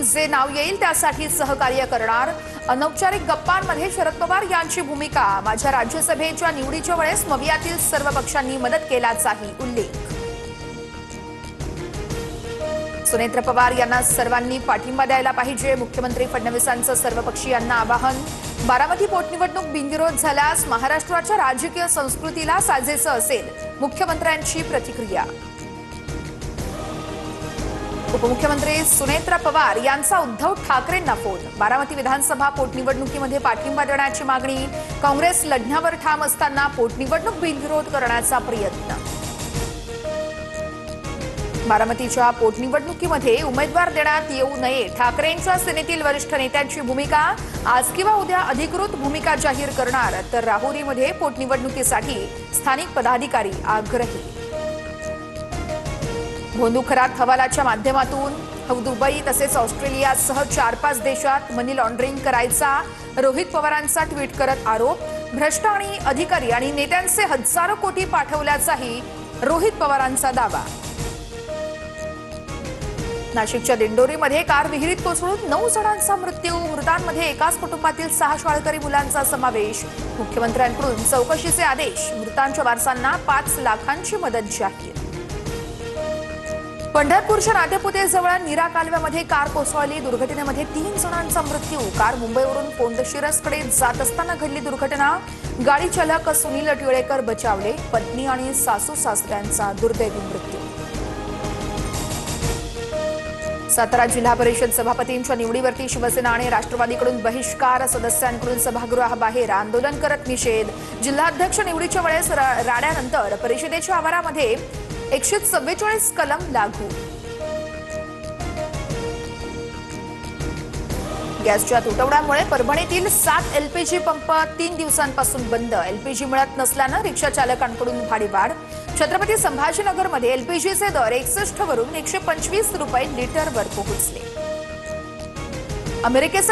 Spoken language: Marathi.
जे नाव येईल त्यासाठी सहकार्य करणार। अनौपचारिक गप्पांमध्ये शरद पवार यांची भूमिका। माझ्या राज्यसभेच्या निवडीच्या वेळेस मवियातील सर्व पक्षांनी मदत केल्याचाही उल्लेख। सुनेत्र पवार यांना सर्वांनी पाठिंबा द्यायला पाहिजे। मुख्यमंत्री फडणवीसांचं सर्वपक्षीयांना आवाहन। बारामती पोटनिवडणूक बिनविरोध झाल्यास महाराष्ट्राच्या राजकीय संस्कृतीला साजेसं असेल, मुख्यमंत्र्यांची प्रतिक्रिया। उपमुख्यमंत्री सुनेत्र पवार यांचा उद्धव ठाकरेंना फोन। बारामती विधानसभा पोटनिवडणुकीमध्ये पाठिंबा देण्याची मागणी। काँग्रेस लढण्यावर ठाम असताना पोटनिवडणूक बिनविरोध करण्याचा प्रयत्न। बारामतीच्या पोटनिवडणुकीमध्ये उमेदवार देण्यात येऊ नये, ठाकरेंच्या सेनेतील वरिष्ठ नेत्यांची भूमिका। आज किंवा उद्या अधिकृत भूमिका जाहीर करणार, तर राहुरीमध्ये पोटनिवडणुकीसाठी स्थानिक पदाधिकारी आग्रही। भोंदूखरात हवालाच्या माध्यमातून दुबई तसेच ऑस्ट्रेलियासह 4-5 देशात मनी लॉन्ड्रिंग करायचा रोहित पवारांचा ट्विट करत आरोप। भ्रष्ट आणि अधिकारी आणि नेत्यांचे हजारो कोटी पाठवल्याचाही रोहित पवारांचा दावा। नाशिकच्या दिंडोरीमध्ये कार विहिरीत कोसळून 9 जणांचा मृत्यू। मृतांमध्ये एकाच कुटुंबातील 6 शाळकरी मुलांचा समावेश। मुख्यमंत्र्यांकडून चौकशीचे आदेश। मृतांच्या वारसांना 5 लाखांची मदत जाहीर। पंढरपूरच्या नातेपुतेजवळ नीरा कालव्यामध्ये कार कोसळली। दुर्घटनेमध्ये 3 जणांचा मृत्यू। कार मुंबईवरून पोंडशिरसकडे जात असताना घडली दुर्घटना। गाडी चालक सुनील टिळेकर बचावले। पत्नी आणि सासू सासऱ्यांचा दुर्दैवी मृत्यू। सातारा जिल्हा परिषद सभापतींच्या निवडीवरती शिवसेना आणि राष्ट्रवादीकडून बहिष्कार। सदस्यांकडून सभागृहाबाहेर आंदोलन करत निषेध। जिल्हाध्यक्ष निवडीच्या वेळेस राड्यानंतर परिषदेच्या आवारामध्ये 144 कलम लागू। गॅसच्या तुटवड्यामुळे परभणीतील 7 एलपीजी पंप 3 दिवसांपासून बंद। एलपीजी मिळत नसल्यानं रिक्षा चालकांकडून भाडेवाढ। छत्रपती संभाजीनगरमध्ये एलपीजीचे दर 61 वरून 125 रुपये लिटरवर पोहोचले। अमेरिकेचे